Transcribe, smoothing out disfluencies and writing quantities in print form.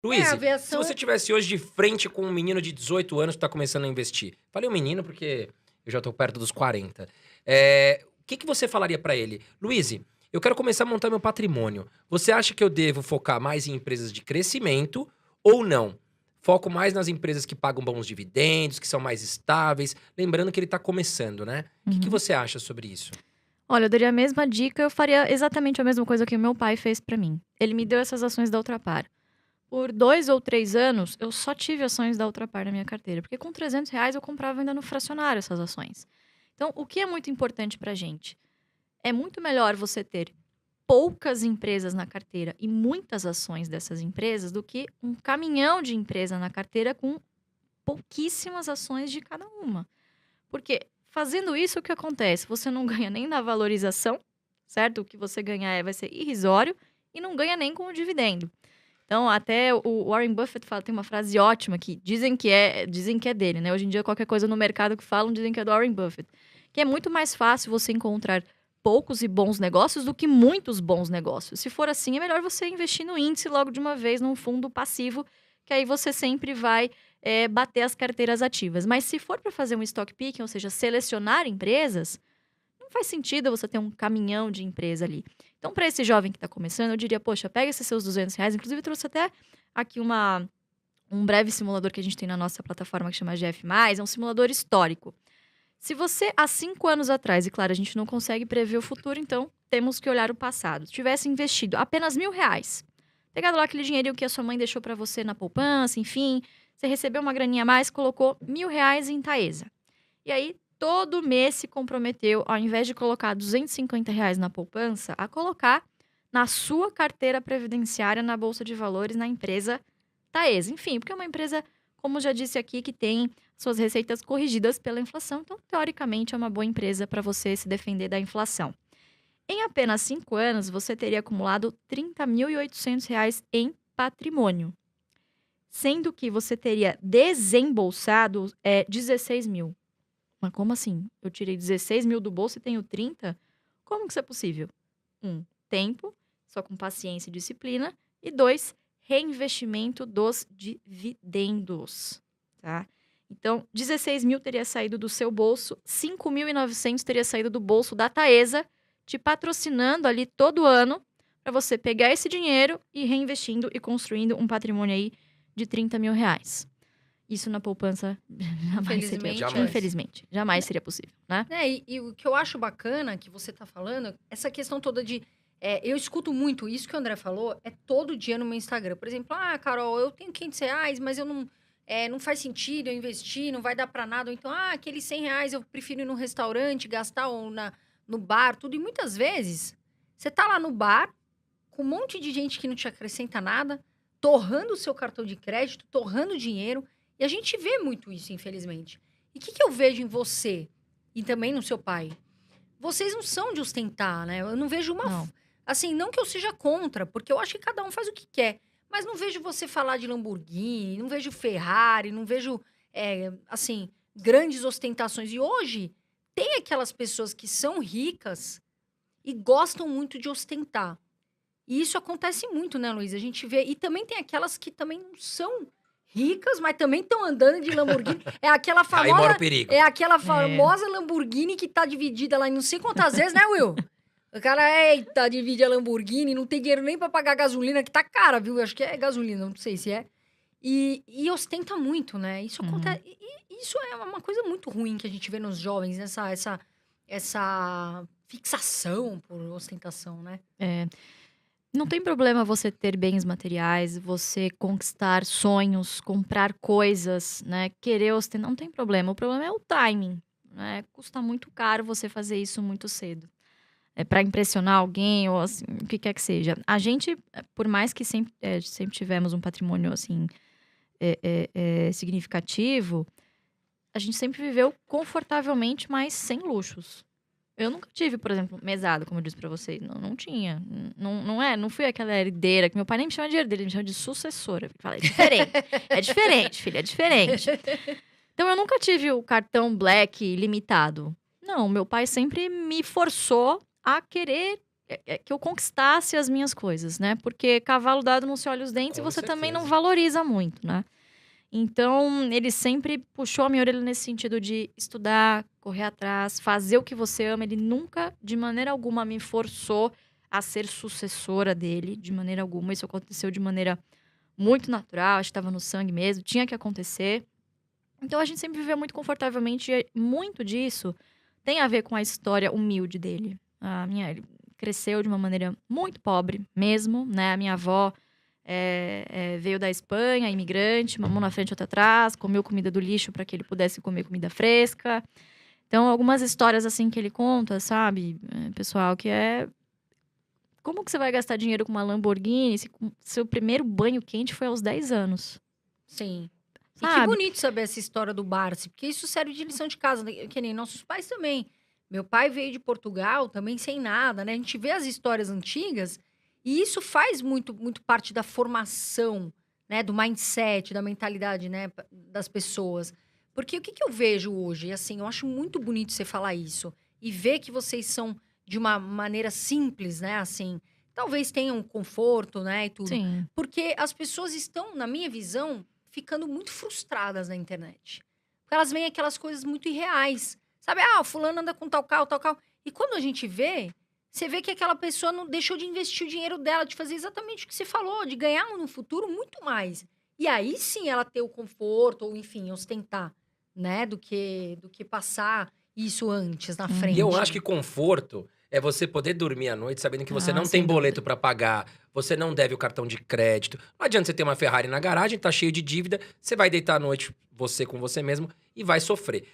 É, a Luiz, se aviação. você tivesse hoje de frente com um menino de 18 anos que tá começando a investir. Falei um menino porque eu já tô perto dos 40. O que que você falaria pra ele? Luiz, eu quero começar a montar meu patrimônio. Você acha que eu devo focar mais em empresas de crescimento ou não? Foco mais nas empresas que pagam bons dividendos, que são mais estáveis. Lembrando que ele tá começando, né? O que que Uhum. você acha sobre isso? Olha, eu daria a mesma dica, eu faria exatamente a mesma coisa que o meu pai fez pra mim. Ele me deu essas ações da Ultrapar. Por 2 ou 3 anos, eu só tive ações da Ultrapar na minha carteira, porque com R$ 300 eu comprava ainda no fracionário essas ações. Então, o que é muito importante pra gente? É muito melhor você ter poucas empresas na carteira e muitas ações dessas empresas do que um caminhão de empresa na carteira com pouquíssimas ações de cada uma. Porque fazendo isso, o que acontece? Você não ganha nem na valorização, certo? O que você ganhar vai ser irrisório e não ganha nem com o dividendo. Então, até o Warren Buffett fala, tem uma frase ótima que dizem que é dele, né? Hoje em dia, qualquer coisa no mercado que falam, dizem que é do Warren Buffett. Que é muito mais fácil você encontrar poucos e bons negócios do que muitos bons negócios. Se for assim, é melhor você investir no índice logo de uma vez, num fundo passivo, que aí você sempre vai bater as carteiras ativas. Mas se for para fazer um stock picking, ou seja, selecionar empresas, não faz sentido você ter um caminhão de empresa ali. Então, para esse jovem que está começando, eu diria, poxa, pega esses seus R$ 200. Inclusive, eu trouxe até aqui um breve simulador que a gente tem na nossa plataforma que chama GF+, é um simulador histórico. Se você, há 5 anos atrás, e claro, a gente não consegue prever o futuro, então temos que olhar o passado, tivesse investido apenas R$ 1.000, pegado lá aquele dinheirinho que a sua mãe deixou para você na poupança, enfim, você recebeu uma graninha a mais, colocou R$ 1.000 em Taesa. E aí, todo mês se comprometeu, ao invés de colocar R$ 250 na poupança, a colocar na sua carteira previdenciária na Bolsa de Valores, na empresa Taesa. Enfim, porque é uma empresa, como já disse aqui, que tem suas receitas corrigidas pela inflação. Então, teoricamente, é uma boa empresa para você se defender da inflação. Em apenas 5 anos, você teria acumulado R$ 30.800 em patrimônio. Sendo que você teria desembolsado 16 mil. Mas como assim? Eu tirei 16 mil do bolso e tenho 30? Como que isso é possível? 1, tempo, só com paciência e disciplina. E 2, reinvestimento dos dividendos, tá? Então, 16 mil teria saído do seu bolso, 5.900 teria saído do bolso da Taesa, te patrocinando ali todo ano para você pegar esse dinheiro e reinvestindo e construindo um patrimônio aí de R$ 30.000. Isso na poupança jamais seria, Infelizmente. infelizmente, jamais seria possível, né? E o que eu acho bacana que você tá falando, essa questão toda de. Eu escuto muito isso que o André falou, todo dia no meu Instagram. Por exemplo, Carol, eu tenho R$ 500, mas eu não faz sentido eu investir, não vai dar pra nada. Ou então, aqueles R$ 100 eu prefiro ir num restaurante, gastar ou no bar, tudo. E muitas vezes, você tá lá no bar, com um monte de gente que não te acrescenta nada, torrando o seu cartão de crédito, torrando dinheiro. E a gente vê muito isso, infelizmente. E o que eu vejo em você e também no seu pai? Vocês não são de ostentar, né? Eu não vejo uma. Não. Assim, não que eu seja contra, porque eu acho que cada um faz o que quer. Mas não vejo você falar de Lamborghini, não vejo Ferrari, não vejo, assim, grandes ostentações. E hoje, tem aquelas pessoas que são ricas e gostam muito de ostentar. E isso acontece muito, né, Luiz? A gente vê. E também tem aquelas que também não são ricas, mas também estão andando de Lamborghini. É aquela Aí mora famosa. o perigo. É aquela famosa Lamborghini que tá dividida lá em não sei quantas vezes, né, Will? O cara, eita, divide a Lamborghini, não tem dinheiro nem pra pagar gasolina, que tá cara, viu? Eu acho que é gasolina, não sei se é. E ostenta muito, né? Isso acontece. Isso é uma coisa muito ruim que a gente vê nos jovens, essa fixação por ostentação, né? Não tem problema você ter bens materiais, você conquistar sonhos, comprar coisas, né? Querer ostentar, não tem problema. O problema é o timing, né? Custa muito caro você fazer isso muito cedo. Para impressionar alguém ou assim, o que quer que seja. A gente, por mais que sempre tivemos um patrimônio assim significativo, a gente sempre viveu confortavelmente, mas sem luxos. Eu nunca tive, por exemplo, mesada, como eu disse pra vocês. Não tinha. Não fui aquela herdeira, que meu pai nem me chama de herdeira, ele me chama de sucessora. Ele fala, é diferente. É diferente, filha, é diferente. Então, eu nunca tive o cartão Black limitado. Não, meu pai sempre me forçou a querer que eu conquistasse as minhas coisas, né? Porque cavalo dado não se olha os dentes Com e você também não certeza. valoriza muito, né? Então, ele sempre puxou a minha orelha nesse sentido de estudar, correr atrás, fazer o que você ama. Ele nunca, de maneira alguma, me forçou a ser sucessora dele, de maneira alguma. Isso aconteceu de maneira muito natural, acho que estava no sangue mesmo, tinha que acontecer. Então, a gente sempre viveu muito confortavelmente e muito disso tem a ver com a história humilde dele. Ele cresceu de uma maneira muito pobre mesmo, né? A minha avó veio da Espanha, imigrante, uma mão na frente e outra atrás, comeu comida do lixo para que ele pudesse comer comida fresca. Então, algumas histórias assim que ele conta, sabe, pessoal, que é... Como que você vai gastar dinheiro com uma Lamborghini se seu primeiro banho quente foi aos 10 anos? Sim. E que Sabe? bonito saber essa história do Barsi, porque isso serve de lição de casa, né? Que nem nossos pais também. Meu pai veio de Portugal também sem nada, né? A gente vê as histórias antigas e isso faz muito, muito parte da formação, né? Do mindset, da mentalidade, né? Das pessoas. Porque o que que eu vejo hoje? E assim, eu acho muito bonito você falar isso e ver que vocês são de uma maneira simples, né? Assim, talvez tenham conforto, né? E tudo. Sim. Porque as pessoas estão, na minha visão, ficando muito frustradas na internet. Porque elas veem aquelas coisas muito irreais. Sabe, o fulano anda com tal carro, tal carro. E quando a gente vê, você vê que aquela pessoa não deixou de investir o dinheiro dela, de fazer exatamente o que você falou, de ganhar no futuro muito mais. E aí sim ela ter o conforto, ou enfim, ostentar, né? Do que passar isso antes, na frente. E eu acho que conforto é você poder dormir à noite sabendo que você não tem sem boleto pra pagar, você não deve o cartão de crédito. Não adianta você ter uma Ferrari na garagem, tá cheio de dívida, você vai deitar à noite, você com você mesmo, e vai sofrer.